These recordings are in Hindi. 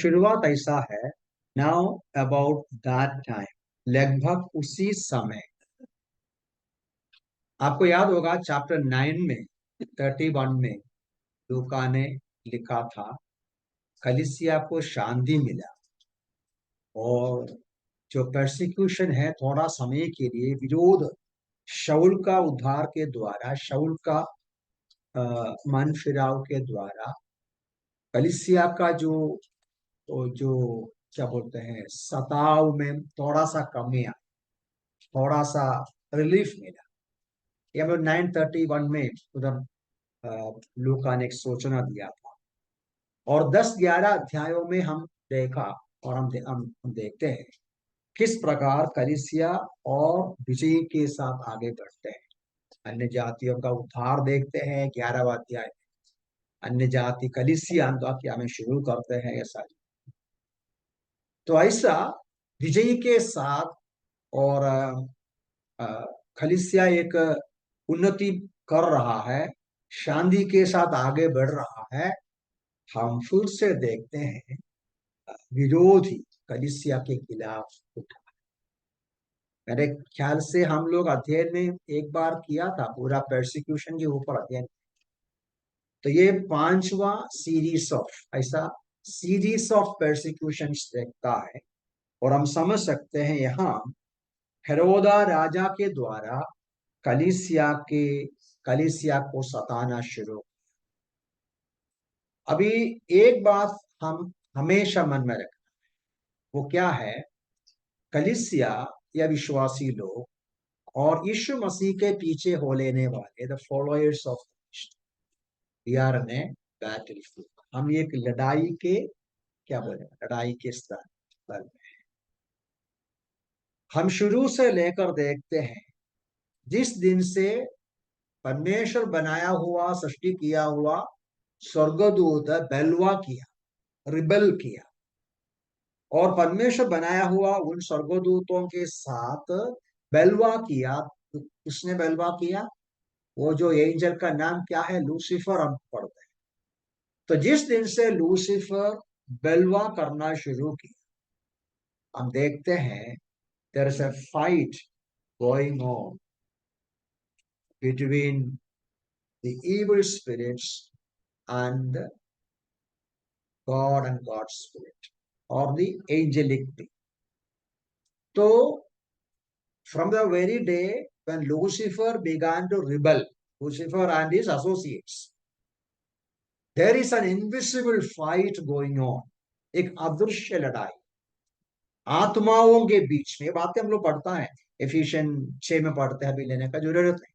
शुरुआत ऐसा है। नाउ अबाउट दैट टाइम, लगभग उसी समय, आपको याद होगा चैप्टर 9 में 31 में लूका ने लिखा था, कलीसिया को शांति मिला और जो परसिक्यूशन है थोड़ा समय के लिए विरोध शाऊल का उद्धार के द्वारा, शाऊल का मन फिराव के द्वारा कलीसिया का जो जो क्या बोलते हैं सताव में थोड़ा सा कमी आई, थोड़ा सा रिलीफ मिला। ये हम 9:31 में उधर लूका ने एक सूचना दिया था और 10-11 अध्यायों में हम देखा और हम देखते हैं किस प्रकार कलीसिया और विजय के साथ आगे बढ़ते हैं। अन्य जातियों का उद्धार देखते हैं 11वां अध्याय में, अन्य जाति कलीसिया अंताकिया में शुरू करते हैं ये सारी। तो ऐसा विजय के साथ और कलीसिया एक उन्नति कर रहा है, शांति के साथ आगे बढ़ रहा है। हम फिर से देखते हैं विरोधी कलीसिया के खिलाफ उठा। मेरे ख्याल से हम लोग अध्ययन में एक बार किया था पूरा परसिक्यूशन के ऊपर अध्ययन। तो ये 5वां सीरीज ऑफ ऐसा सीरीज ऑफ परसिक्यूशन देखता है और हम समझ सकते हैं यहाँ हेरोदा राजा के द्वारा कलीसिया को सताना शुरू। अभी एक बात हम हमेशा मन में रखना, वो क्या है, कलीसिया या विश्वासी लोग और यीशु मसीह के पीछे हो लेने वाले the followers of we are in a battle. हम एक लड़ाई के क्या बोले, लड़ाई के स्थान पर हम शुरू से लेकर देखते हैं जिस दिन से परमेश्वर बनाया हुआ सृष्टि किया हुआ स्वर्गदूत बेलवा किया, रिबल किया, और परमेश्वर बनाया हुआ उन स्वर्गदूतों के साथ बेलवा किया। किसने बेलवा किया? वो जो एंजल का नाम क्या है, लूसीफर, हम पढ़ते हैं। तो जिस दिन से लूसीफर बेलवा करना शुरू किया, हम देखते हैं there is a fight going on between the evil spirits and God and God's spirit or the angelic being. So from the very day when Lucifer began to rebel, Lucifer and his associates, there is an invisible fight going on, एक अदृश्य लड़ाई आत्माओं के बीच में। बातें हम लोग पढ़ता है एफिशियन 6 में पढ़ते हैं, अभी लेने का जरूरत नहीं।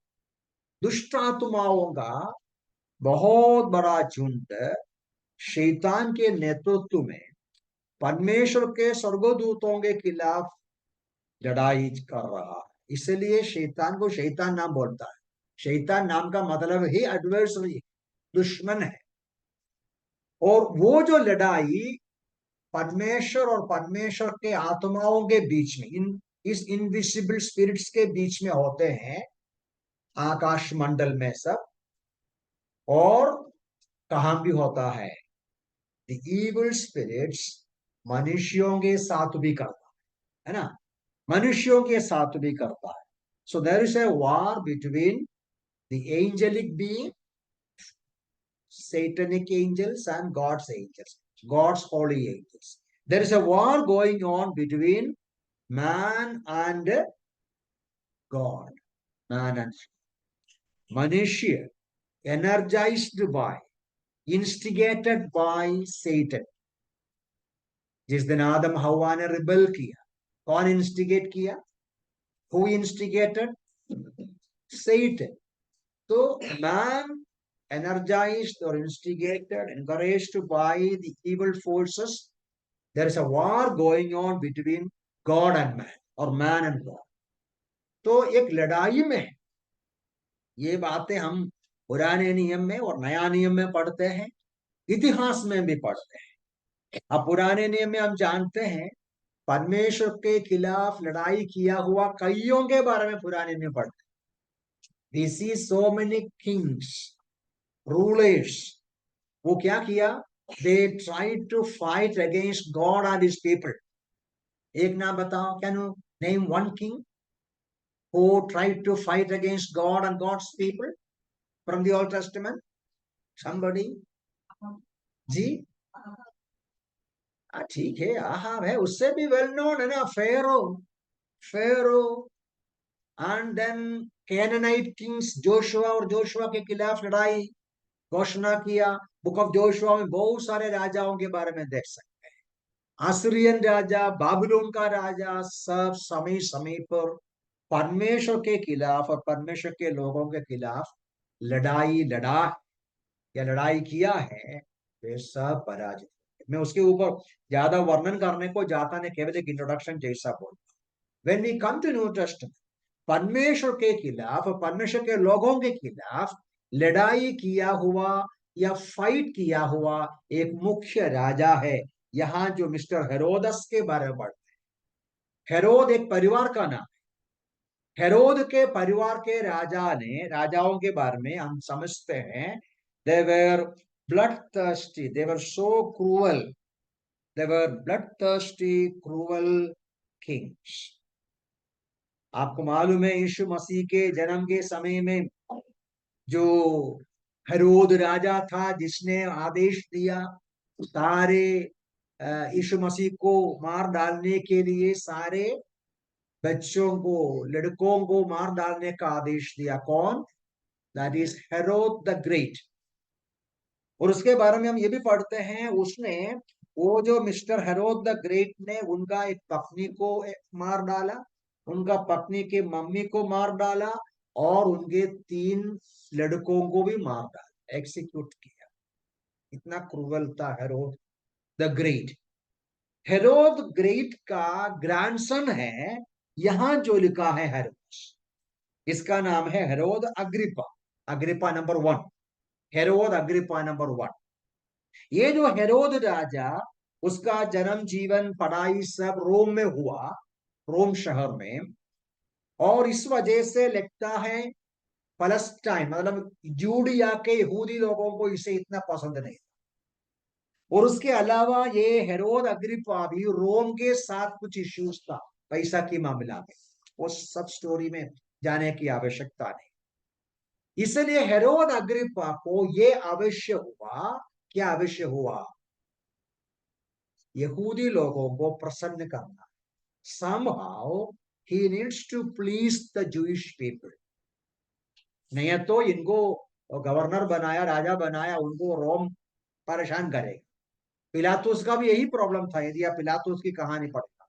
दुष्ट आत्माओं का बहुत बड़ा झुंड शैतान के नेतृत्व में परमेश्वर के स्वर्गदूतों के खिलाफ लड़ाई कर रहा है। इसलिए शैतान को शैतान नाम बोलता है। शैतान नाम का मतलब ही एडवर्सरी, दुश्मन है। और वो जो लड़ाई परमेश्वर और परमेश्वर के आत्माओं के बीच में, इस इनविजिबल स्पिरिट्स के बीच में होते हैं, आकाश मंडल में सब, और कहां भी होता है द इविल स्पिरिट्स मनुष्यों के साथ भी करता है ना, मनुष्यों के साथ भी करता है। So there is a war between the angelic being, satanic angels, and God's angels, God's holy angels. There is a war going on between man and God, man and मनुष्य energized by, instigated by Satan। जिस दिन आदम हवा ने रिबल किया, कौन इंस्टिगेट किया? Who instigated? Satan। तो man energized or instigated, encouraged by the evil forces, there is a war going on between God and man or man and God। तो एक लड़ाई में, ये बातें हम पुराने नियम में और नया नियम में पढ़ते हैं, इतिहास में भी पढ़ते हैं। अब पुराने नियम में हम जानते हैं परमेश्वर के खिलाफ लड़ाई किया हुआ कईयों के बारे में पुराने नियम पढ़ते हैं। We see so many kings, rulers, वो क्या किया? they tried to fight against God and his people. एक नाम बताओ, can you name one king who tried to fight against God and God's people from the Old Testament? Somebody? जी? ठीक है, आहा है, उससे भी वेल नोन है ना, फेरो एंड देन कैनानाइट किंग्स जोशुआ, और जोशुआ के खिलाफ लड़ाई घोषणा किया। बुक ऑफ जोशुआ में बहुत सारे राजाओं के बारे में देख सकते हैं। असीरियन राजा, बाबिलोन का राजा, सब समय समय पर परमेश्वर के खिलाफ और परमेश्वर के लोगों के खिलाफ लड़ाई लड़ा या लड़ाई किया है, वे सब पराजित। मैं उसके ऊपर ज्यादा वर्णन करने को जाता नहीं, केवल एक इंट्रोडक्शन जैसा बोलता। When we come to New Testament, परमेश्वर के खिलाफ, परमेश्वर के लोगों के खिलाफ लड़ाई किया हुआ या फाइट किया हुआ एक मुख्य राजा है यहाँ, जो मिस्टर हेरोदस के बारे में पढ़ते हैं। हेरोद एक परिवार का नाम। हेरोद के परिवार के राजा ने, राजाओं के बारे में हम समझते हैं, they were bloodthirsty, they were so cruel, they were bloodthirsty, cruel kings. आपको मालूम है यीशु मसीह के जन्म के समय में जो हेरोद राजा था, जिसने आदेश दिया सारे यीशु मसीह को मार डालने के लिए, सारे बच्चों को, लड़कों को मार डालने का आदेश दिया। कौन? That is Herod the great. और उसके बारे में हम ये भी पढ़ते हैं, उसने, वो जो मिस्टर हेरोद द ग्रेट ने उनका एक पत्नी को मार डाला, उनका पत्नी के मम्मी को मार डाला, और उनके 3 लड़कों को भी मार डाला, एक्सिक्यूट किया। इतना क्रूवल था Herod the great. Herod great का ग्रैंडसन है यहां जो लिखा है हेरोद, इसका नाम है Herod Agrippa, Agrippa number 1, Herod Agrippa number 1। ये जो हेरोद राजा, उसका जन्म, जीवन, पढ़ाई सब रोम में हुआ, रोम शहर में। और इस वजह से लगता है फलस्टाइन, मतलब जूडिया के यहूदी लोगों को इसे इतना पसंद नहीं। और उसके अलावा ये हेरोद अग्रिपा भी रोम के साथ कुछ इश्यूज था पैसा की मामला में, वो सब स्टोरी में जाने की आवश्यकता नहीं। इसलिए हेरोद अग्रिपा को ये अवश्य हुआ, क्या अवश्य हुआ? यहूदी लोगों को प्रसन्न करना। somehow he needs to please the Jewish people। नहीं तो इनको गवर्नर बनाया, राजा बनाया, उनको रोम परेशान करेगा। पिलातुस का भी यही प्रॉब्लम था। यदि आप पिलातुस की कहानी पढ़ेगा,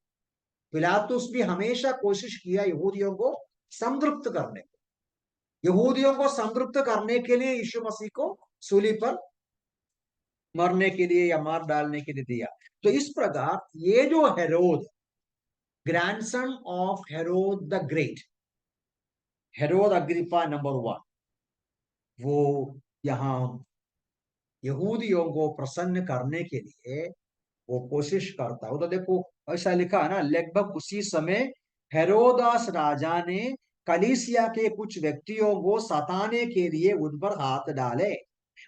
पिलातुस भी हमेशा कोशिश किया यहूदियों को संतृप्त करने को, यहूदियों को संतृप्त करने के लिए यीशु मसीह को सूली पर मरने के लिए या मार डालने के लिए दिया। तो इस प्रकार ये जो Herod, grandson of Herod the great, Herod Agrippa number 1, वो यहाँ यहूदियों को प्रसन्न करने के लिए वो कोशिश करता है। तो देखो ऐसा लिखा है ना, लगभग उसी समय हेरोदास राजा ने कलीसिया के कुछ व्यक्तियों को सताने के लिए उन पर हाथ डाले।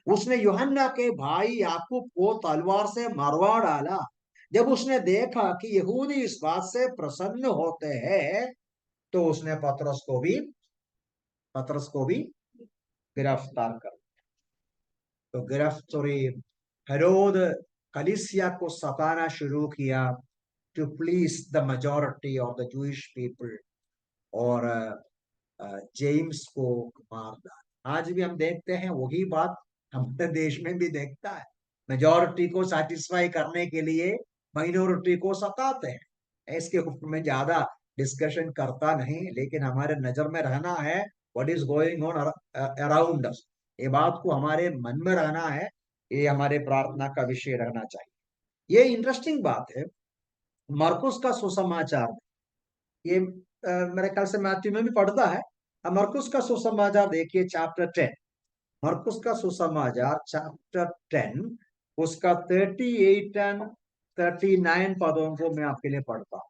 उसने यूहन्ना के भाई याकूब को तलवार से मरवा डाला। जब उसने देखा कि यहूदी इस बात से प्रसन्न होते हैं, तो उसने पतरस को भी गिरफ्तार कर। तो गिरफ्तारी, हेरोद कलीसिया को सताना शुरू किया to please the majority of the Jewish people, और जेम्स को मार डाला। आज भी हम देखते हैं वही बात हमारे देश में भी देखता है। मेजॉरिटी को सेटिस्फाई करने के लिए माइनॉरिटी को सताते हैं। इसके ऊपर में ज्यादा डिस्कशन करता नहीं, लेकिन हमारे नजर में रहना है what is going on around us. ये बात को हमारे मन में रहना है, ये हमारे प्रार्थना का विषय रहना चाहिए। ये इंटरेस्टिंग बात है। मरकुस का सुसमाचार, ये मेरे ख्याल से मैथ्यू में भी पढ़ता है। मरकुस का सुसमाचार देखिए, चैप्टर 10, मरकुस का सुसमाचार चैप्टर 10, उसका 38 एंड 39 पदों को मैं आपके लिए पढ़ता हूँ।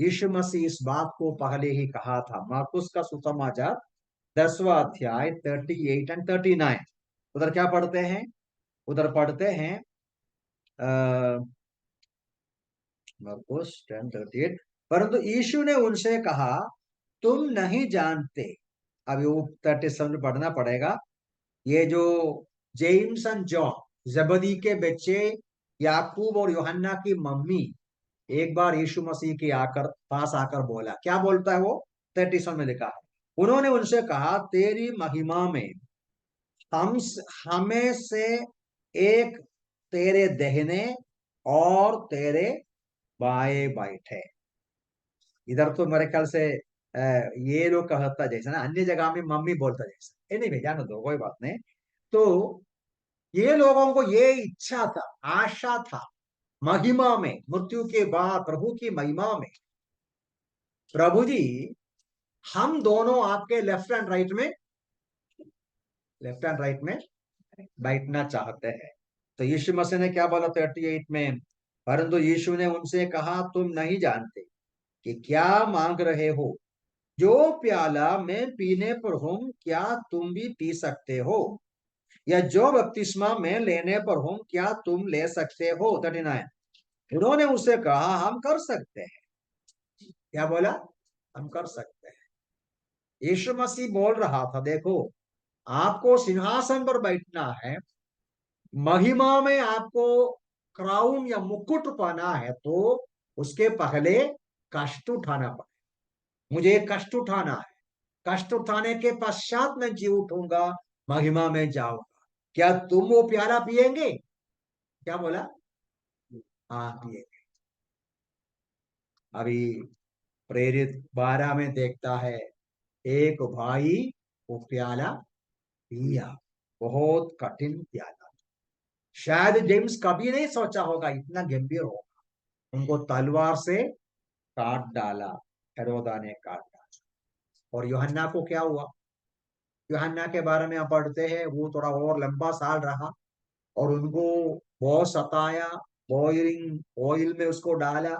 यीशु मसीह इस बात को पहले ही कहा था। मरकुस का सुसमाचार 10वां अध्याय 38 एंड 39। उधर क्या पढ़ते हैं? उधर पढ़ते हैं, मरकुस 10:38। परंतु यीशु ने उनसे कहा, तुम नहीं जानते। अब वो 37 पढ़ना पड़ेगा। ये जो जेम्स एंड जॉन, जबदी के बच्चे, याकूब और यूहन्ना की मम्मी, एक बार यीशु मसीह के आकर पास आकर बोला, क्या बोलता है वो? 37 में लिखा है, उन्होंने उनसे कहा, तेरी महिमा में हम हमें से एक तेरे दहने और तेरे बाएं बैठे। इधर तो मेरे ख्याल से ये लोग कहता जैसा ना, अन्य जगह में मम्मी बोलता जैसा। नहीं जानो दो, कोई बात नहीं। तो ये लोगों को ये इच्छा था, आशा था, महिमा में, मृत्यु के बाद प्रभु की महिमा में, प्रभु जी हम दोनों आपके लेफ्ट एंड राइट में बैठना चाहते हैं। तो यीशु मसीह ने क्या बोला 38 में? परंतु यीशु ने उनसे कहा, तुम नहीं जानते कि क्या मांग रहे हो। जो प्याला मैं पीने पर हूं, क्या तुम भी पी सकते हो? या जो बपतिस्मा मैं लेने पर हूं, क्या तुम ले सकते हो? 39। उन्होंने उससे कहा, हम कर सकते हैं। क्या बोला? हम कर सकते हैं। यीशु मसीह बोल रहा था, देखो, आपको सिंहासन पर बैठना है, महिमा में आपको क्राउन या मुकुट पाना है, तो उसके पहले कष्ट उठाना पड़े। मुझे कष्ट उठाना है, कष्ट उठाने के पश्चात मैं जी उठूंगा, महिमा में जाऊंगा। क्या तुम वो प्याला पिएंगे? क्या बोला? हाँ, पिएंगे। अभी प्रेरित 12 में देखता है, एक भाई वो प्याला पिया, बहुत कठिन प्याला। शायद जेम्स कभी नहीं सोचा होगा इतना गंभीर होगा। उनको तलवार से काट डाला, हेरोदा ने काट डाला। और यूहन्ना को क्या हुआ? यूहन्ना के बारे में आप पढ़ते हैं, वो थोड़ा और लंबा साल रहा और उनको बहुत सताया, बॉइलिंग ऑयल में उसको डाला,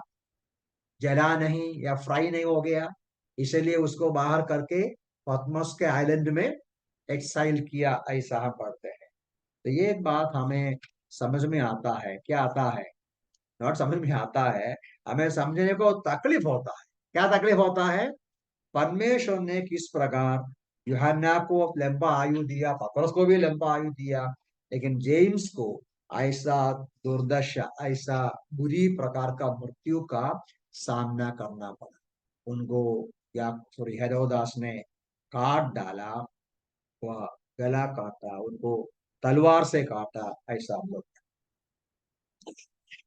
जला नहीं या फ्राई नहीं हो गया, इसलिए उसको बाहर करके पतमस के आइलैंड में एक्साइल किया, ऐसा हम पढ़ते हैं। तो ये एक बात हमें समझ में आता है, क्या आता है? नॉट समझ में आता है, हमें समझने को तकलीफ होता है। क्या तकलीफ होता है? परमेश्वर ने किस प्रकार यूहन्ना को लंबा आयु दिया, पतरस को भी लंबा आयु दिया, लेकिन जेम्स को ऐसा दुर्दशा, ऐसा बुरी प्रकार का मृत्यु का सामना करना पड़ा। उनको या सॉरी हेरोदास ने काट डाला, वह गला काटा, उनको तलवार से काटा, ऐसा हम लोग।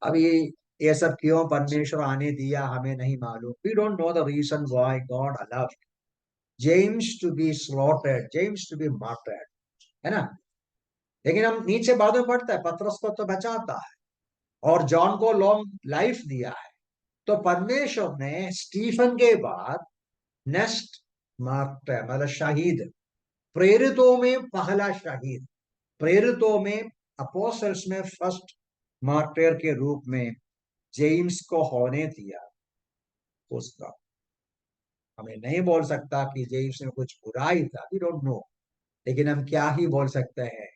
अब ये सब क्यों परमेश्वर आने दिया हमें नहीं मालूम। We don't know the reason why God allowed James to be slaughtered, James to be martyred, है ना? लेकिन हम नीचे बाद में पढ़ते हैं, पतरस को तो बचाता है और जॉन को लॉन्ग लाइफ दिया है। तो परमेश्वर ने स्टीफन के बाद नेक्स्ट मार्टर, मतलब शहीद, प्रेरितों में पहला शहीद, प्रेरितों में, अपोस्टल्स में फर्स्ट मार्टर के रूप में जेम्स को होने दिया। उसका हमें नहीं बोल सकता कि जेम्स में कुछ बुराई था, वी डोंट नो। लेकिन हम क्या ही बोल सकते हैं,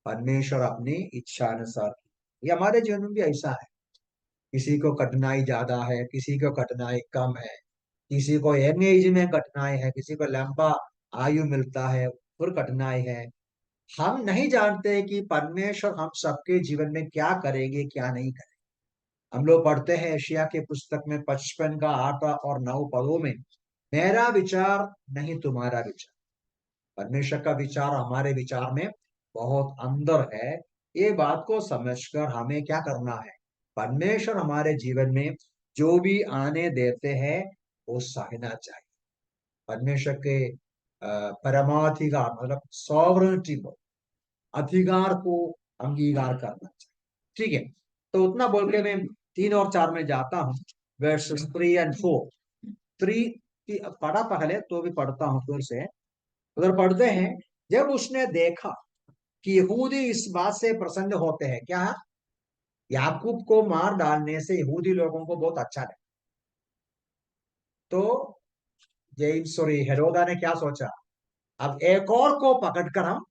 परमेश्वर अपनी इच्छा अनुसार। ये हमारे जीवन में भी ऐसा है, किसी को कठिनाई ज्यादा है, किसी को कठिनाई कम है, किसी को यंग एज में कठिनाई है, किसी को लंबा आयु मिलता है, फिर कठिनाई है। हम नहीं जानते कि परमेश्वर हम सबके जीवन में क्या करेंगे, क्या नहीं करेंगे। हम लोग पढ़ते हैं एशिया के पुस्तक में 55 का 8 और 9 पदों में, मेरा विचार नहीं तुम्हारा विचार। परमेश्वर का विचार हमारे विचार में बहुत अंदर है। ये बात को समझकर हमें क्या करना है? परमेश्वर हमारे जीवन में जो भी आने देते हैं वो सहना चाहिए। परमेश्वर के परमाधिकार, मतलब सॉवरेनिटी को, अधिकार को अंगीकार करना चाहिए। ठीक है, तो उतना बोल के मैं 3 और 4 में जाता हूँ, वर्सेस 3 और 4। 3 पढ़ा पहले, तो भी पढ़ता हूँ फिर से। उधर पढ़ते हैं, जब उसने देखा कि यहूदी इस बात से प्रसन्न होते हैं, क्या है? याकूब को मार डालने से यहूदी लोगों को बहुत अच्छा लगा। तो जेम्स सॉरी हेरोदा ने क्या सोचा, अब एक और को पकड़कर हम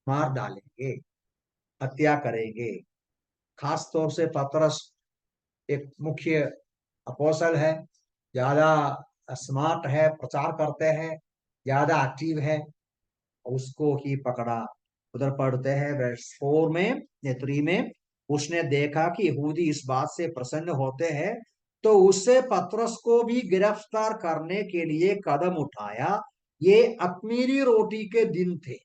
मार डालेंगे, हत्या करेंगे। खास तौर से पतरस एक मुख्य अपोस्टल है, ज्यादा स्मार्ट है, प्रचार करते हैं, ज्यादा एक्टिव है, उसको ही पकड़ा। उधर पढ़ते हैं वर्स 4 में या 3 में, उसने देखा कि यहूदी इस बात से प्रसन्न होते हैं, तो उससे पतरस को भी गिरफ्तार करने के लिए कदम उठाया। ये अख़मीरी रोटी के दिन थे,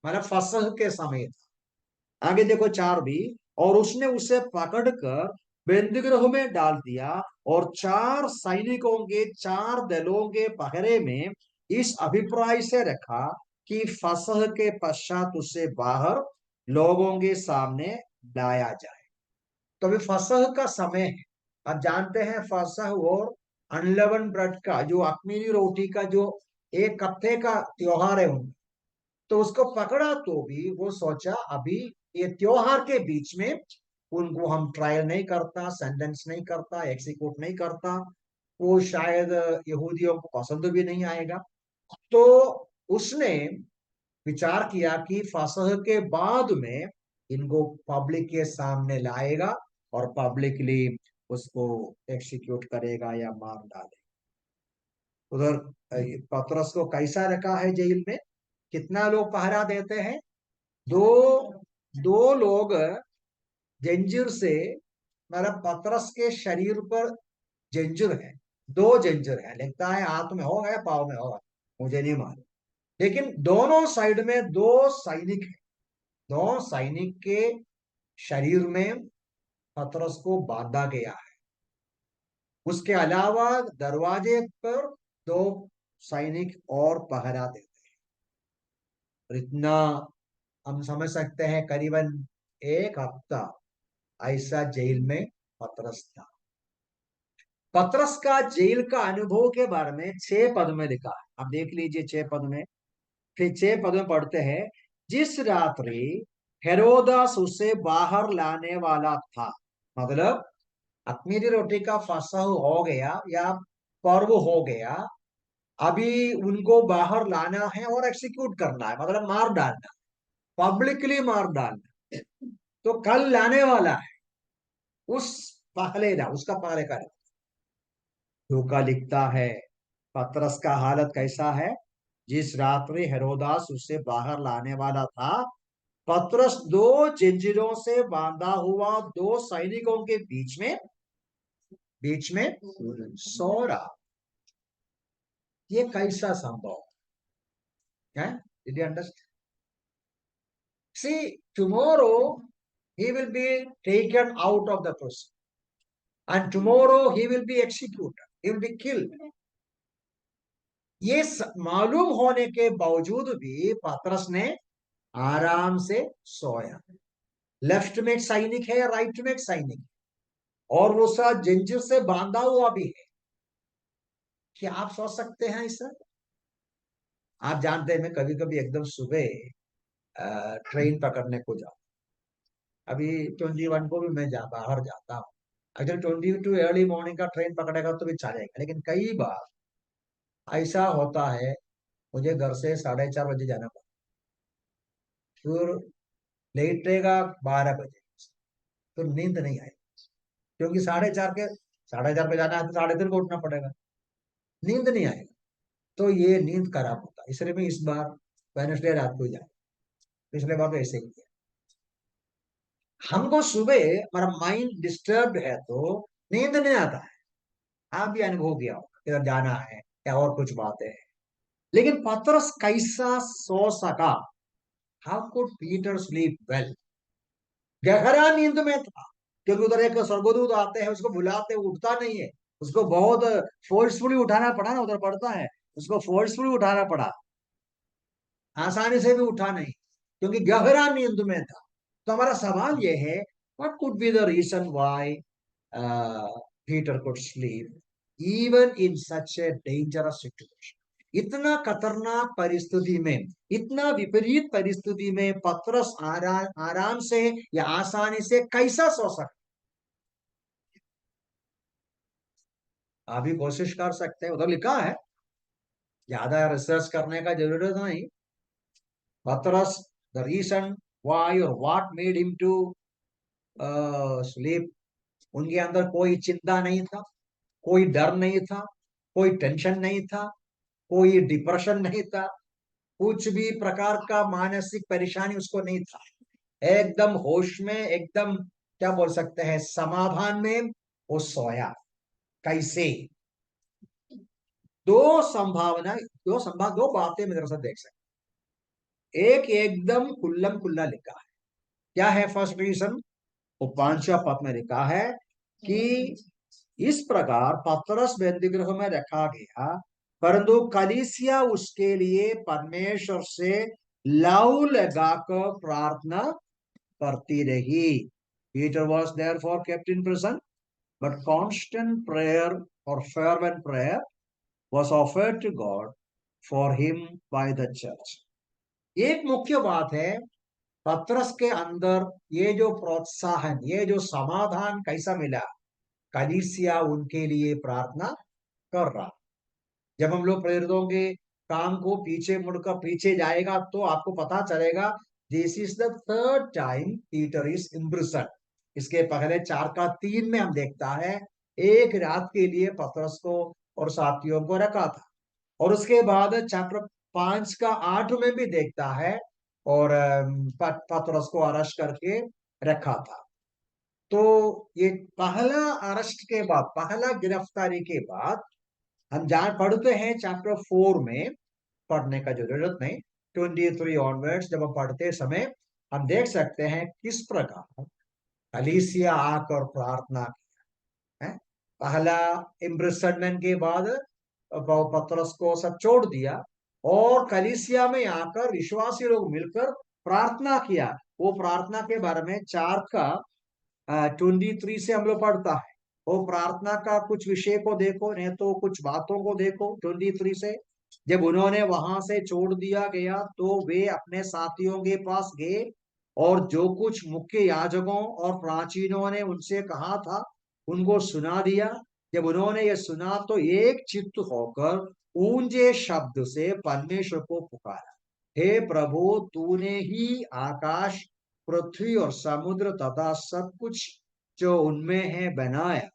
मतलब फसह के समय था। आगे देखो 4 भी, और उसने उसे पकड़कर बंदीगृह में डाल दिया और 4 सैनिकों के 4 दलों के पहरे में इस अभिप्राय से रखा कि फसह के पश्चात उसे बाहर लोगों के सामने लाया जाए। तो अभी फसह का समय है। आप जानते हैं फसह और अनलेवन ब्रेड का, जो अख़मीरी रोटी का जो एक हफ्ते का त्योहार है उनका, तो उसको पकड़ा तो भी वो सोचा अभी ये त्योहार के बीच में उनको हम ट्रायल नहीं करता, सेंटेंस नहीं करता, एक्सिक्यूट नहीं करता, वो शायद यहूदियों को पसंद भी नहीं आएगा। तो उसने विचार किया कि फसह के बाद में इनको पब्लिक के सामने लाएगा और पब्लिकली उसको एक्सिक्यूट करेगा या मार डालेगा। उधर पतरस को कैसा रखा है जेल में? कितना लोग पहरा देते हैं? दो दो लोग जंजीर से, मतलब पतरस के शरीर पर जंजीर है, 2 जंजीर है, लगता है हाथ में होगा या पाव में होगा, मुझे नहीं मालूम। लेकिन दोनों साइड में 2 सैनिक है, 2 सैनिक के शरीर में पतरस को बांधा गया है। उसके अलावा दरवाजे पर 2 सैनिक और पहरा देते हैं। और इतना हम समझ सकते हैं, करीबन 1 हफ्ता ऐसा जेल में पतरस था। पतरस का जेल का अनुभव के बारे में 6 पद में लिखा है, आप देख लीजिए 6 पद में। फिर 6 पद में पढ़ते हैं, जिस रात्रि हेरोदास उसे बाहर लाने वाला था, मतलब अख़मीरी रोटी का फसह हो गया या पर्व हो गया, अभी उनको बाहर लाना है और एक्सिक्यूट करना है, मतलब मार डालना, पब्लिकली मार डालना। तो कल लाने वाला है, उस पहले ना, उसका पहले का लूका लिखता है पतरस का हालत कैसा है। जिस रात्रि हेरोदास उसे बाहर लाने वाला था, पतरस 2 जंजीरों से बांधा हुआ 2 सैनिकों के बीच में सो रहा। ये कैसा संभव है? Did you understand? See, tomorrow he will be taken out of the prison, and tomorrow he will be executed, he will be killed. ये मालूम होने के बावजूद भी पतरस ने आराम से सोया। लेफ्ट में एक सैनिक है, राइट में एक सैनिक है, और वो सब जंजीर से बांधा हुआ भी है। क्या आप सोच सकते हैं ऐसा? आप जानते हैं, मैं कभी कभी एकदम सुबह ट्रेन पकड़ने को जाता, अभी 21 को भी मैं बाहर जाता हूँ। अगर 22 अर्ली मॉर्निंग का ट्रेन पकड़ेगा तो भी चलेगा, लेकिन कई बार ऐसा होता है मुझे घर से 4:30 बजे जाना पड़ता, फिर लेटेगा 12 बजे, तो नींद नहीं आई, क्योंकि 4:30 पे जाना है तो 3:30 को उठना पड़ेगा, नींद नहीं आएगा। तो ये नींद खराब होता है, इसलिए मैं इस बार वेडनेसडे रात को जाए, पिछले बार तो ऐसे ही किया। हमको सुबह हमारा माइंड डिस्टर्ब है तो नींद नहीं आता है। आप भी अनुभव किया होगा, इधर जाना है या और कुछ बातें हैं। लेकिन पतरस कैसा सो सका? How could Peter sleep well? गहरा नींद में था, क्योंकि उधर एक स्वर्गदूत आते हैं, उसको बुलाते, उठता नहीं है, उसको बहुत फोर्सफुली उठाना पड़ा ना, उधर पड़ता है, उसको फोर्सफुली उठाना पड़ा, आसानी से भी उठा नहीं, क्योंकि गहरा नींद में था। तो हमारा सवाल यह है, what could be the reason why Peter could sleep even in such a dangerous situation? इतना खतरनाक परिस्थिति में, इतना विपरीत परिस्थिति में पतरस आराम से या आसानी से कैसा सो सकता? आप भी कोशिश कर सकते हैं, उधर लिखा है, ज्यादा रिसर्च करने का जरूरत नहीं। पतरस, द रीजन व्हाई और what made him to sleep. उनके अंदर कोई चिंता नहीं था, कोई डर नहीं था, कोई टेंशन नहीं था, कोई डिप्रेशन नहीं था, कुछ भी प्रकार का मानसिक परेशानी उसको नहीं था। एकदम होश में, एकदम क्या बोल सकते हैं, समाधान में वो सोया। कैसे? दो बातें मेरे साथ देख सकते। एक एकदम खुल्लम खुल्ला लिखा है। क्या है फर्स्ट रीजन? वो पांचवा पद में लिखा है कि इस प्रकार पतरस बंदीगृह में रखा गया, परंतु कलीसिया उसके लिए परमेश्वर से लव लगाकर प्रार्थना करती रही। Peter was therefore kept in prison, but constant prayer or fervent prayer was offered to God for him by the church. एक मुख्य बात है पत्रस के अंदर, ये जो प्रोत्साहन, ये जो समाधान कैसा मिला? कलीसिया उनके लिए प्रार्थना कर रहा। जब हम लोग प्रेरितों के काम को पीछे मुड़कर पीछे जाएगा तो आपको पता चलेगा this is the third time Peter is imprison. इसके पहले 4 का 3 में हम देखता है एक रात के लिए पतरस को और साथियों को रखा था, और उसके बाद चैप्टर 5 का 8 में भी देखता है और पतरस को अरेस्ट करके रखा था। तो ये पहला अरेस्ट के बाद, पहला गिरफ्तारी के बाद हम जान पढ़ते हैं चैप्टर 4 में, पढ़ने का जरूरत नहीं, 23 ऑनवर्ड्स जब हम पढ़ते समय हम देख सकते हैं किस प्रकार कलीसिया आकर प्रार्थना की है। पहला इम्प्रिसनमेंट के बाद पतरस को सब छोड़ दिया और कलीसिया में आकर विश्वासी लोग मिलकर प्रार्थना किया। वो प्रार्थना के बारे में 4 का 23 से हम लोग पढ़ता है। वो प्रार्थना का कुछ विषय को देखो, नहीं तो कुछ बातों को देखो। 23 से जब उन्होंने वहां से छोड़ दिया गया तो वे अपने साथियों के पास गए और जो कुछ मुख्य याजकों और प्राचीनों ने उनसे कहा था उनको सुना दिया। जब उन्होंने ये सुना तो एक चित्त होकर ऊंचे शब्द से परमेश्वर को पुकारा, हे प्रभु, तूने ही आकाश, पृथ्वी और समुद्र तथा सब कुछ जो उनमें है बनाया।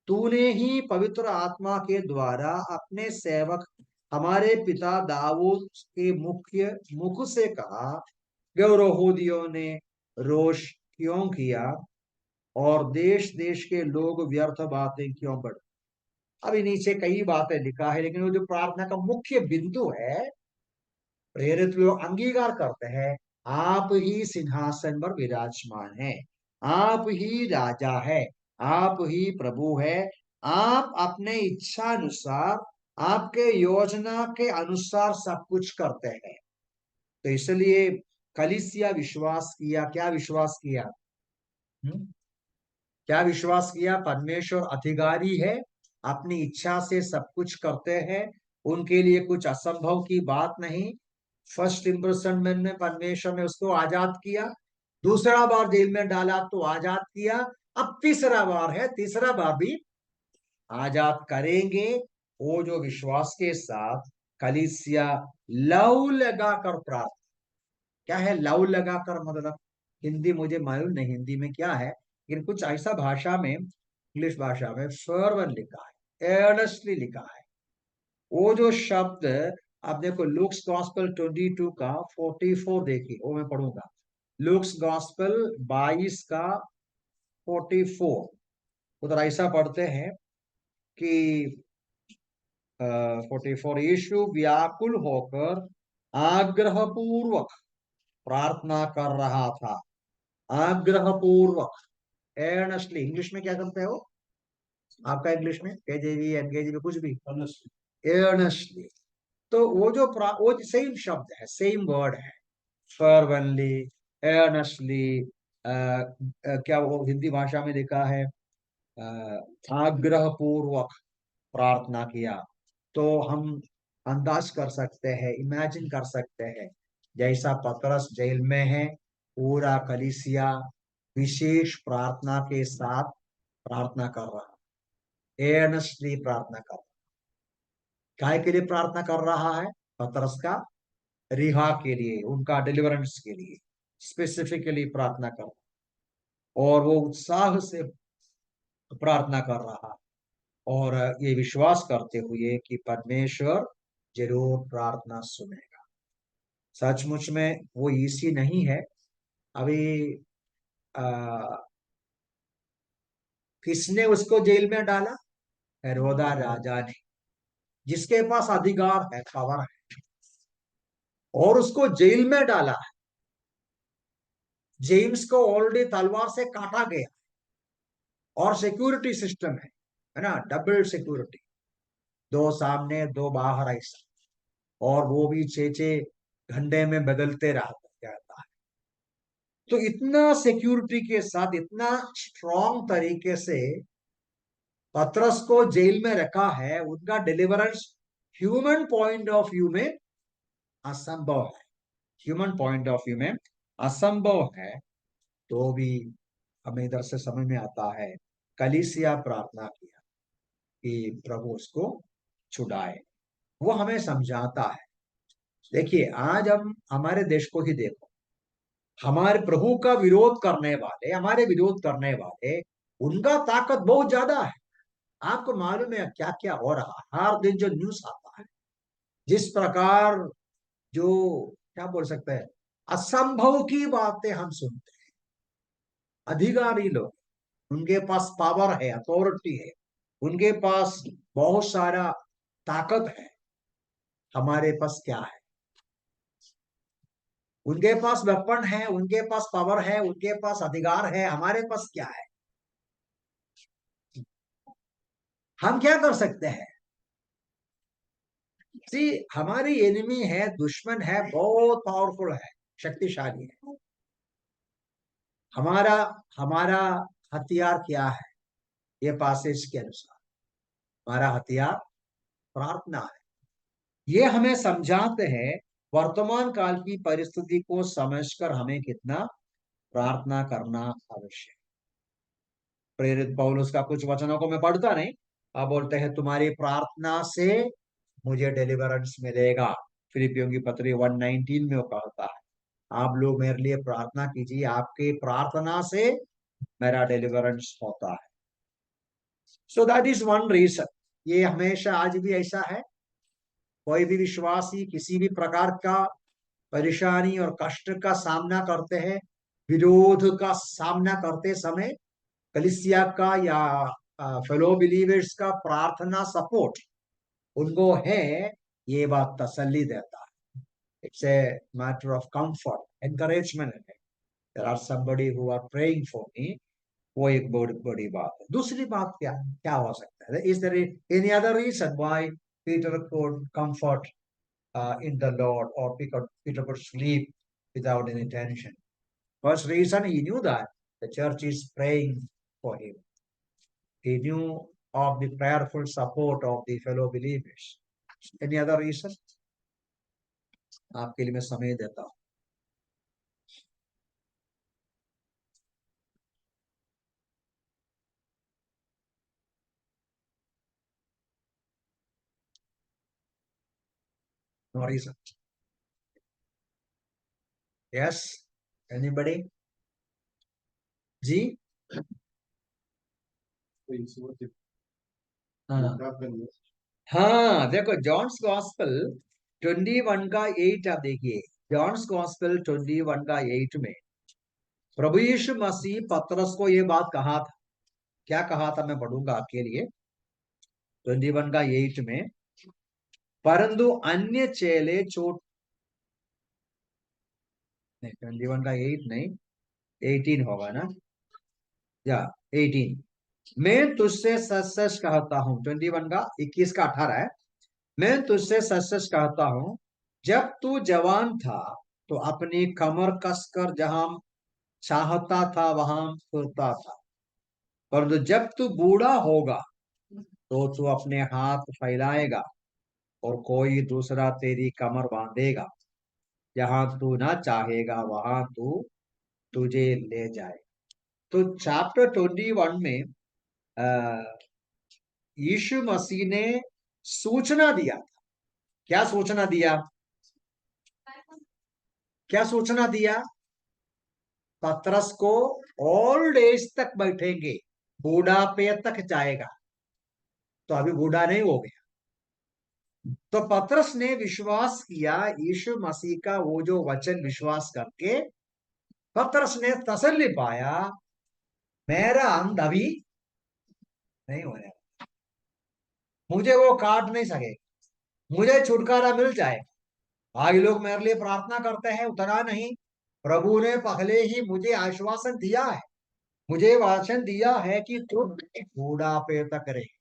तूने ही पवित्र आत्मा के द्वारा अपने सेवक हमारे पिता दाऊद के मुख्य मुख से कहा, यहूदियों ने रोष क्यों किया और देश देश के लोग व्यर्थ बातें क्यों बढ़। अभी नीचे कई बातें लिखा है, लेकिन वो जो प्रार्थना का मुख्य बिंदु है, प्रेरित लोग अंगीकार करते हैं, आप ही सिंहासन पर विराजमान हैं, आप ही राजा है, आप ही प्रभु है, आप अपने इच्छा अनुसार, आपके योजना के अनुसार सब कुछ करते हैं। तो इसलिए कलीसिया विश्वास किया, क्या विश्वास किया? क्या विश्वास किया? परमेश्वर अधिकारी है, अपनी इच्छा से सब कुछ करते हैं, उनके लिए कुछ असंभव की बात नहीं। फर्स्ट इम्प्रिसनमेंट में परमेश्वर ने उसको आजाद किया, दूसरा बार जेल में डाला तो आजाद किया, अब तीसरा बार है, तीसरा बार भी आजाद करेंगे। वो जो विश्वास के साथ कलीसिया लव लगाकर प्रार्थना। क्या है लव लगाकर? मतलब हिंदी मुझे मालूम नहीं हिंदी में क्या है, लेकिन कुछ ऐसा भाषा में, इंग्लिश भाषा में फर्वन लिखा है, एर्नेस्टली लिखा है। वो जो शब्द आप देखो, लुक्स गॉस्पेल 22 का 44 देखिए, वो मैं पढ़ूंगा। लुक्स गॉस्पेल 22 का 44 उधर ऐसा पढ़ते हैं कि 44, यीशु व्याकुल होकर आग्रह पूर्वक प्रार्थना कर रहा था। आग्रह पूर्वक, एर्नेस्टली। इंग्लिश में क्या करते हो आपका? इंग्लिश में केजेवी एनकेजी में कुछ भी, एर्नेस्टली। तो वो सेम शब्द है, सेम वर्ड है, फर्वेंटली, एर्नेस्टली। क्या वो हिंदी भाषा में लिखा है आग्रह पूर्वक प्रार्थना किया। तो हम अंदाज कर सकते हैं, इमेजिन कर सकते हैं, जैसा पतरस जेल में है, पूरा कलीसिया विशेष प्रार्थना के साथ प्रार्थना कर रहा, एर्नेस्टली प्रार्थना कर। काय के लिए प्रार्थना कर रहा है? पतरस का रिहा के लिए, उनका डिलीवरेंस के लिए स्पेसिफिकली प्रार्थना कर। और वो उत्साह से प्रार्थना कर रहा और ये विश्वास करते हुए कि परमेश्वर जरूर प्रार्थना सुनेगा। सचमुच में वो इसी नहीं है। अभी आ, किसने उसको जेल में डाला? हेरोदा राजा ने, जिसके पास अधिकार है, पावर है, और उसको जेल में डाला है। जेम्स को ऑलरेडी तलवार से काटा गया और सिक्योरिटी सिस्टम है ना, डबल सिक्योरिटी, दो सामने दो बाहर ऐसा, और वो भी 6-6 घंटे में बदलते रहता है। तो इतना सिक्योरिटी के साथ, इतना स्ट्रॉन्ग तरीके से पतरस को जेल में रखा है। उनका deliverance human point of view में असंभव है, ह्यूमन पॉइंट ऑफ व्यू में असंभव है। तो भी हमें इधर से समझ में आता है, कलीसिया प्रार्थना किया कि प्रभु उसको छुड़ाए। वो हमें समझाता है। देखिए, आज हम हमारे देश को ही देखो, हमारे प्रभु का विरोध करने वाले, हमारे विरोध करने वाले, उनका ताकत बहुत ज्यादा है। आपको मालूम है क्या क्या हो रहा है? हर दिन जो न्यूज आता है, जिस प्रकार, जो क्या बोल सकते हैं, असंभव की बातें हम सुनते हैं। अधिकारी लोग, उनके पास पावर है, अथॉरिटी है, उनके पास बहुत सारा ताकत है। हमारे पास क्या है? उनके पास वेपन है, उनके पास पावर है, उनके पास अधिकार है। हमारे पास क्या है? हम क्या कर सकते हैं? सी, हमारी एनिमी है, दुश्मन है, बहुत पावरफुल है, शक्तिशाली है। हमारा हमारा हथियार क्या है? ये पासेज के अनुसार हमारा हथियार प्रार्थना है। ये हमें समझाते हैं वर्तमान काल की परिस्थिति को समझकर हमें कितना प्रार्थना करना आवश्यक। प्रेरित पौलुस का कुछ वचनों को मैं पढ़ता नहीं, आप बोलते हैं तुम्हारी प्रार्थना से मुझे डिलीवरेंस मिलेगा। फिलिपियों की पत्री 1:19 में वो कहता है, आप लोग मेरे लिए प्रार्थना कीजिए, आपके प्रार्थना से मेरा डिलीवरेंस होता है। So that is one reason. ये हमेशा आज भी ऐसा है। कोई भी विश्वासी किसी भी प्रकार का परेशानी और कष्ट का सामना करते हैं, विरोध का सामना करते समय, कलीसिया का या फेलो बिलीवर्स का प्रार्थना सपोर्ट उनको है, ये बात तसल्ली देता है। It's a matter of comfort, encouragement है। There are somebody who are praying for me. वो एक बहुत बड़ी बात है। दूसरी बात क्या क्या हो सकता है? Is there any other reason why Peter could comfort in the Lord, or Peter could sleep without any tension? First reason, he knew that the church is praying for him. He knew of the prayerful support of the fellow believers. Any other reason? आपके लिए मैं समय देता हूँ। No reason. Yes? Anybody? जी? हाँ, हाँ, देखो जॉन्स गॉस्पेल 21:8 आप देखिए। जॉन्स गॉस्पेल 21:8 में प्रभु यीशु मसीह पतरस को ये बात कहा था। क्या कहा था? मैं पढ़ूंगा आपके लिए। 21:8 में, परंतु अन्य चेले चोट नहीं, 21:8 नहीं, 18 होगा ना, या 18। मैं तुझसे सच सच कहता हूँ, 21:21 का 18 है। मैं तुझसे सच सच कहता हूँ, जब तू जवान था तो अपनी कमर कसकर जहां चाहता था वहां फिरता था, परंतु जब तू बूढ़ा होगा तो तू अपने हाथ फैलाएगा और कोई दूसरा तेरी कमर बांधेगा, जहां तू ना चाहेगा वहां तू तुझे ले जाए। तो चैप्टर 21 में यीशु मसीह ने सूचना दिया था। क्या सूचना दिया? क्या सूचना दिया? पतरस को ओल्ड एज तक बैठेंगे, बूढ़ापे तक जाएगा। तो अभी बूढ़ा नहीं हो गया। तो पतरस ने विश्वास किया यीशु मसीह का वो जो वचन विश्वास करके पतरस ने तसल्ली पाया, मेरा अंत अभी नहीं होने, मुझे वो काट नहीं सके, मुझे छुटकारा मिल जाए। भाई लोग मेरे लिए प्रार्थना करते हैं, उतना नहीं, प्रभु ने पहले ही मुझे आश्वासन दिया है, मुझे वचन दिया है कि तुम बूढ़ापे तक रहे।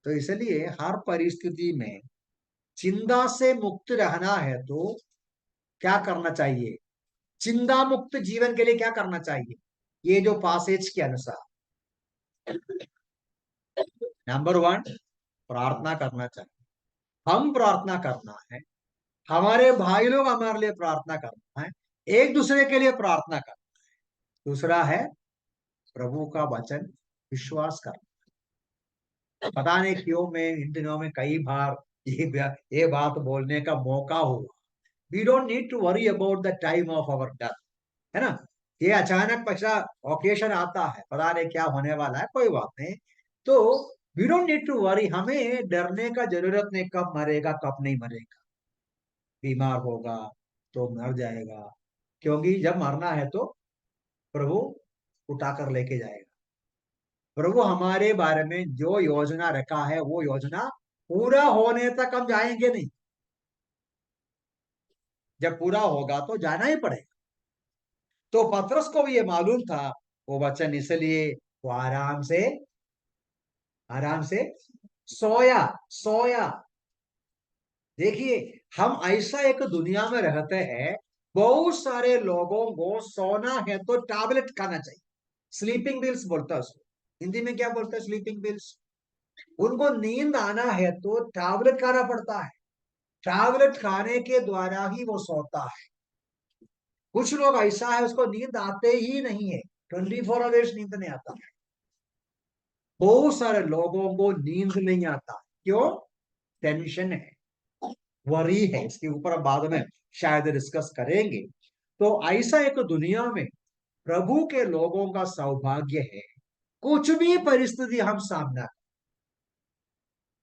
तो इसलिए हर परिस्थिति में चिंता से मुक्त रहना है तो क्या करना चाहिए? चिंता मुक्त जीवन के लिए क्या करना चाहिए? ये जो पासेज के अनुसार, नंबर वन, प्रार्थना करना चाहिए। हम प्रार्थना करना है, हमारे भाई लोग हमारे लिए प्रार्थना करना है, एक दूसरे के लिए प्रार्थना करना। दूसरा है प्रभु का वचन विश्वास करना। पता नहीं क्यों मैं इन दिनों में कई बार ये बात बोलने का मौका हुआ। We don't need to worry about the time of our death, है ना? ये अचानक पछा ओकेशन आता है, पता नहीं क्या होने वाला है, कोई बात नहीं। तो we don't need to worry, हमें डरने का जरूरत नहीं, कब मरेगा कब नहीं मरेगा। बीमार होगा तो मर जाएगा, क्योंकि जब मरना है तो प्रभु उठाकर लेके जाएगा। प्रभु हमारे बारे में जो योजना रखा है वो योजना पूरा होने तक हम जाएंगे नहीं, जब पूरा होगा तो जाना ही पड़ेगा। तो पतरस को भी ये मालूम था वो वचन, इसलिए वो आराम से सोया सोया। देखिए, हम ऐसा एक दुनिया में रहते हैं, बहुत सारे लोगों को सोना है तो टैबलेट खाना चाहिए, स्लीपिंग पिल्स बोलता है उसको, हिंदी में क्या बोलता है? Sleeping pills. उनको नींद आना है तो टैबलेट खाना पड़ता है, टैबलेट खाने के द्वारा ही वो सोता है। कुछ लोग ऐसा है उसको नींद आते ही नहीं है, 24 आवर्स नींद नहीं आता। बहुत सारे लोगों को नींद नहीं आता, क्यों? टेंशन है, वरी है, इसके ऊपर बाद में शायद डिस्कस करेंगे। तो ऐसा एक दुनिया में प्रभु के लोगों का सौभाग्य है, कुछ भी परिस्थिति हम सामना।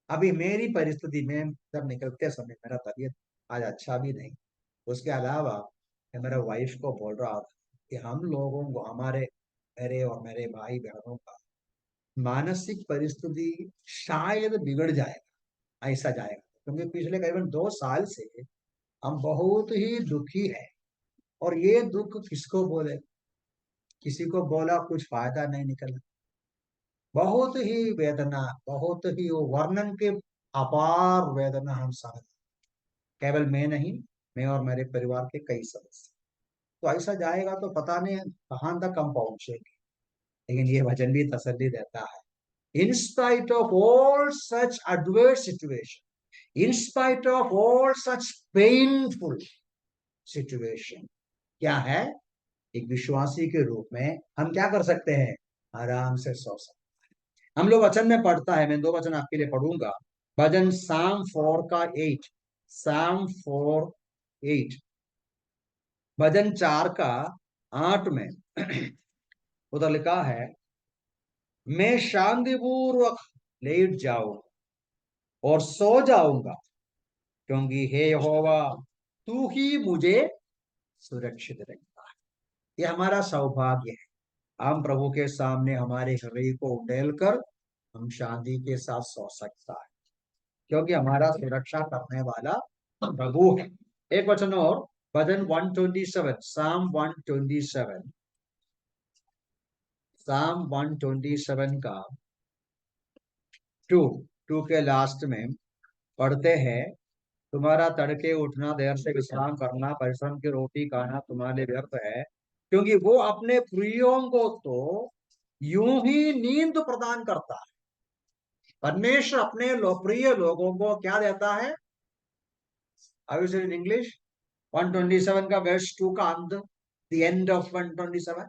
अभी मेरी परिस्थिति में जब निकलते समय मेरा तबीयत आज अच्छा भी नहीं, उसके अलावा मैं मेरे वाइफ को बोल रहा था कि हम लोगों को, हमारे, मेरे और मेरे भाई बहनों का मानसिक परिस्थिति शायद बिगड़ जाएगा, ऐसा जाएगा, क्योंकि पिछले करीबन 2 साल से हम बहुत ही दुखी है। और ये दुख किसको बोले, किसी को बोला कुछ फायदा नहीं निकला। बहुत ही वेदना, बहुत ही वो वर्णन के अपार वेदना हम समझ, केवल मैं नहीं, मैं और मेरे परिवार के कई सदस्य। तो ऐसा जाएगा तो पता नहीं कहां तक हम पहुंचेंगे। लेकिन ये वचन भी तसल्ली देता है, in spite of all such adverse situation, in spite of all such painful situation, क्या है? एक विश्वासी के रूप में हम क्या कर सकते हैं? आराम से सो सकते। हम लोग वचन में पढ़ता है, मैं 2 वचन आपके लिए पढ़ूंगा। भजन साम 4 का 8, साम 4:8, भजन 4 का 8 में उधर लिखा है, मैं शांतिपूर्वक लेट जाऊं और सो जाऊंगा, क्योंकि हे यहोवा तू ही मुझे सुरक्षित रखता है। ये हमारा सौभाग्य है, हम प्रभु के सामने हमारे हृदय को उंडेल कर हम शांति के साथ सो सकता है, क्योंकि हमारा सुरक्षा करने वाला प्रभु है। एक वचन और, भजन 127, साम 127, साम 127 का 2, 2 के लास्ट में पढ़ते हैं, तुम्हारा तड़के उठना, देर से विश्राम करना, परिश्रम की रोटी खाना तुम्हारे लिए व्यर्थ है, क्योंकि वो अपने प्रियों को तो यूं ही नींद प्रदान करता है। परमेश्वर अपने प्रिय लोगों को क्या देता है? I will say in English, 127 का वर्स 2 का अंत, द एंड ऑफ 127।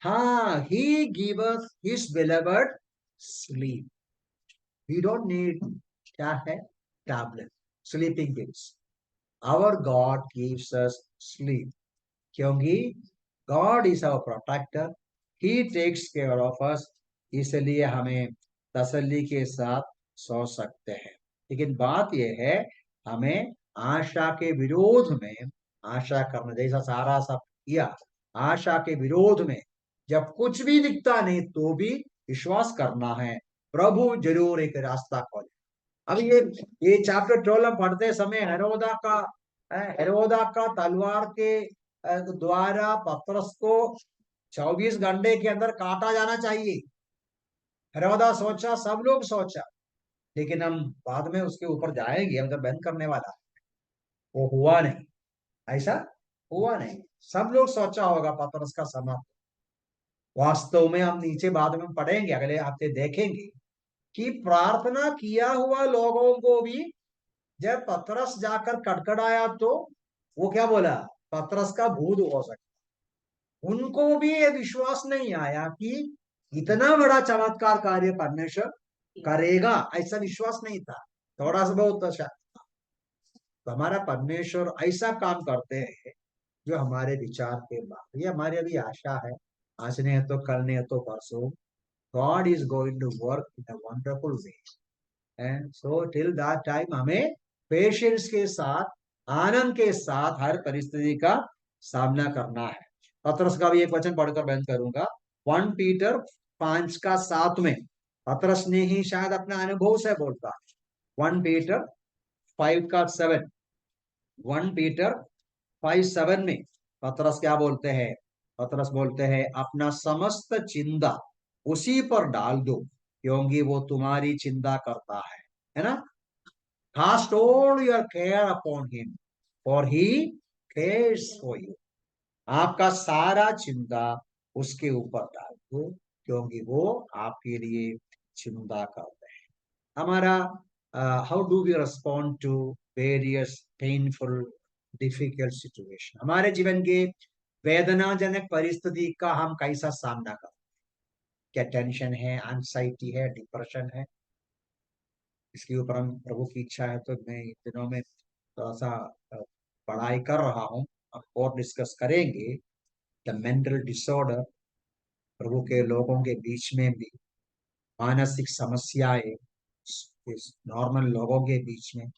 हाँ, he gives his beloved sleep. We don't need, क्या है? Tablet, sleeping pills. our God gives us sleep. क्योंकि God is our protector, He takes care of us, इसलिए हमें तसल्ली के साथ सो सकते हैं। लेकिन बात यह है, हमें आशा के विरोध में आशा करना, जैसा सारा सब किया, आशा के विरोध में जब कुछ भी दिखता नहीं तो भी विश्वास करना है, प्रभु जरूर एक रास्ता खोले। अब ये चैप्टर 12 पढ़ते समय हेरोदा का तलवार के द्वारा पतरस को 24 घंटे के अंदर काटा जाना चाहिए। हेरोदा सोचा, सब लोग सोचा, लेकिन हम बाद में उसके ऊपर जाएंगे, हम जब बंद करने वाला, वो हुआ नहीं, ऐसा हुआ नहीं। सब लोग सोचा होगा पतरस का समाप्त, वास्तव में हम नीचे बाद में पढ़ेंगे, अगले हफ्ते देखेंगे कि प्रार्थना किया हुआ लोगों को भी जब पतरस जाकर कड़कड़ाया तो वो क्या बोला, पतरस का भूत हो सकता। उनको भी ये विश्वास नहीं आया कि इतना बड़ा चमत्कार कार्य परमेश्वर करेगा, ऐसा विश्वास नहीं था, थोड़ा सा बहुत अच्छा। तो हमारा परमेश्वर ऐसा काम करते हैं जो हमारे विचार के बाद, ये हमारी अभी आशा है, आज नहीं तो कल, नहीं तो परसों, God is going to work in a wonderful way. And so till that time हमें पेशेंस के साथ, आनंद के साथ हर परिस्थिति का सामना करना है। पतरस का भी एक वचन पढ़कर बंद करूंगा, 1 पीटर 5 का 7 में पतरस ने ही शायद अपने अनुभव से बोलता है। 1 पीटर 5 का 7, 1 पीटर 5:7 में पतरस क्या बोलते हैं? पतरस बोलते हैं, अपना समस्त चिंता उसी पर डाल दो, क्योंकि वो तुम्हारी चिंता करता है ना? Cast all your care upon him, for he cares for you. आपका सारा चिंता उसके ऊपर डाल दो, क्योंकि वो आपके लिए चिंता करते हैं। हमारा how do we respond to various painful difficult situation? हमारे जीवन के वेदनाजनक परिस्थिति का हम कैसा सामना करते हैं? क्या टेंशन है, एंजाइटी है, डिप्रेशन है? इसके ऊपर हम, प्रभु की इच्छा है तो मैं इन दिनों में थोड़ा सा पढ़ाई कर रहा हूँ, हम और डिस्कस करेंगे द मेंटल डिसऑर्डर। प्रभु के लोगों के बीच में भी मानसिक समस्याएं, इस नॉर्मल लोगों के बीच में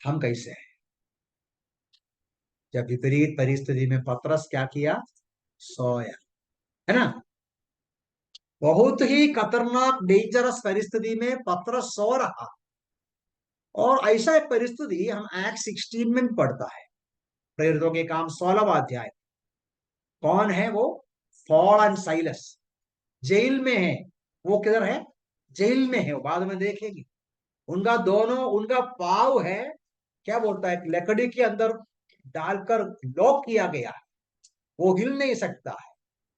हम कैसे हैं? जब विपरीत परिस्थिति में पतरस क्या किया? सोया, है ना? बहुत ही खतरनाक डेंजरस परिस्थिति में पतरस सो रहा, और ऐसा एक परिस्थिति हम एक्ट 16 में पढ़ता है, प्रेरितों के काम 16वां अध्याय। कौन है वो? पॉल एंड साइलस जेल में है। वो किधर है? जेल में है, वो बाद में देखेंगे। उनका दोनों, उनका पाव है, क्या बोलता है, लकड़ी के अंदर डालकर लॉक किया गया है, वो हिल नहीं सकता है।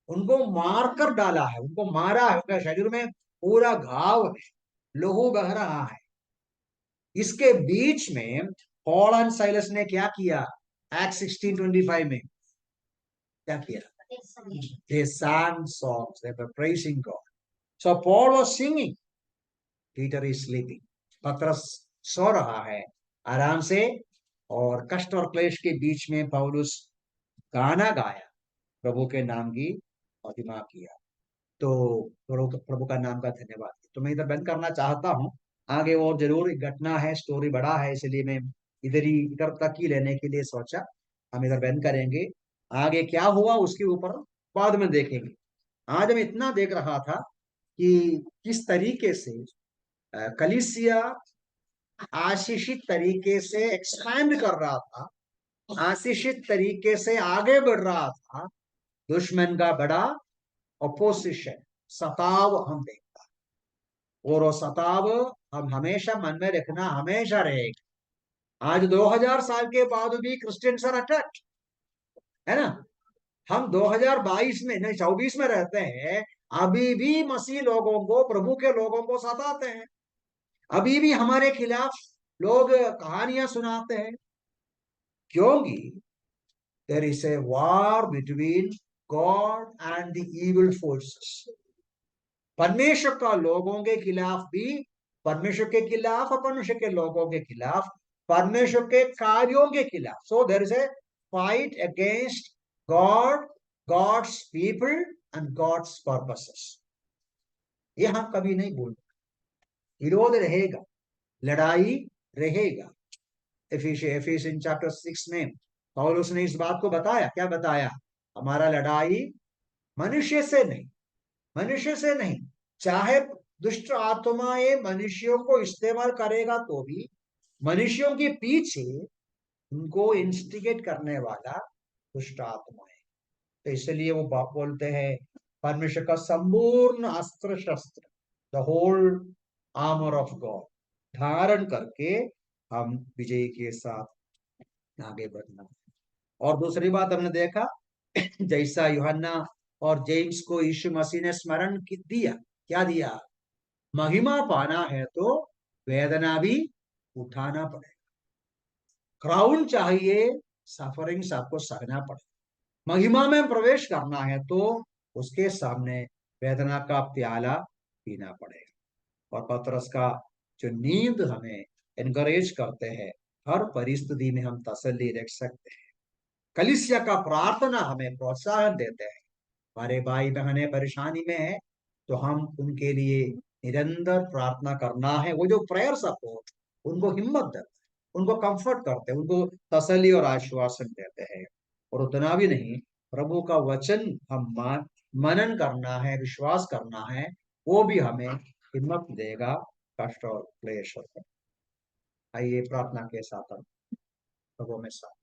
उनको मार कर डाला है, उनको मारा है, उनके शरीर में पूरा घाव है, लहू बह रहा है। इसके बीच में पॉल एंड साइलस ने क्या किया? एक्ट 16:25 में क्या किया? They sang songs, they were praising God. So Paul was singing, Peter is sleeping. पतरस सो रहा है आराम से, और कष्ट और क्लेश के बीच में पौलुस गाना गाया, प्रभु के नाम की महिमा किया। तो प्रभु का नाम का धन्यवाद। तो मैं इधर बंद करना चाहता हूँ, आगे और जरूर एक घटना है, स्टोरी बड़ा है, इसलिए मैं इधर तक ही लेने के लिए सोचा। हम इधर बंद करेंगे, आगे क्या हुआ उसके ऊपर बाद में देखेंगे। आज मैं इतना देख रहा था कि किस तरीके से कलीसिया आशीषित तरीके से एक्सपैंड कर रहा था, आशीषित तरीके से आगे बढ़ रहा था। दुश्मन का बड़ा अपोजिशन, सताव हम देखता, और वो सताव हम हमेशा मन में रखना, हमेशा रहेगा। आज 2000 साल के बाद भी क्रिश्चियंस आर अटैक्ड, है ना? हम 2022 में नहीं 24 में रहते हैं, अभी भी मसीह लोगों को, प्रभु के लोगों को सताते हैं। अभी भी हमारे खिलाफ लोग कहानियां सुनाते हैं, क्योंकि there is a war between God and the evil forces. परमेश्वर का लोगों के खिलाफ भी, परमेश्वर के खिलाफ और परमेश्वर के लोगों के खिलाफ परमेश्वर के कार्यों के खिलाफ. So there is a fight against God, God's people and God's purposes. ये हम कभी नहीं भूलते. विरोध रहेगा, लड़ाई रहेगा. एफिशियंस चैप्टर 6 में पौलुस ने इस बात को बताया. क्या बताया? हमारा लड़ाई मनुष्य से नहीं, मनुष्य से नहीं. चाहे दुष्ट आत्माएं मनुष्यों को इस्तेमाल करेगा तो भी मनुष्यों के पीछे उनको इंस्टिगेट करने वाला दुष्ट आत्मा है. तो इसलिए वो बाप बोलते हैं परमेश्वर का संपूर्ण अस्त्र शस्त्र, the whole armour of God धारण करके हम विजय के साथ आगे बढ़ना. और दूसरी बात हमने देखा, जैसा यूहन्ना और जेम्स को यीशु मसीह ने स्मरण दिया. क्या दिया? महिमा पाना है तो वेदना भी उठाना पड़ेगा. क्राउन चाहिए, सफरिंग्स आपको सहना पड़ेगा. महिमा में प्रवेश करना है तो उसके सामने वेदना का प्याला पीना पड़ेगा. और पतरस का जो नींद हमें एनकरेज करते हैं, हर परिस्थिति में हम तसल्ली रख सकते हैं. कलीसिया का प्रार्थना हमें प्रोत्साहन देते हैं. हमारे भाई बहनें परेशानी में है तो हम उनके लिए निरंतर प्रार्थना करना है. वो जो प्रेयर सपोर्ट, उनको हिम्मत देते हैं, उनको कंफर्ट करते हैं, उनको तसल्ली और आश्वासन देते हैं. और उतना भी नहीं, प्रभु का वचन हम मनन करना है, विश्वास करना है, वो भी हमें हिम्मत देगा कष्ट और क्लेश होता है. आइए प्रार्थना के साथ हम प्रभु में साथ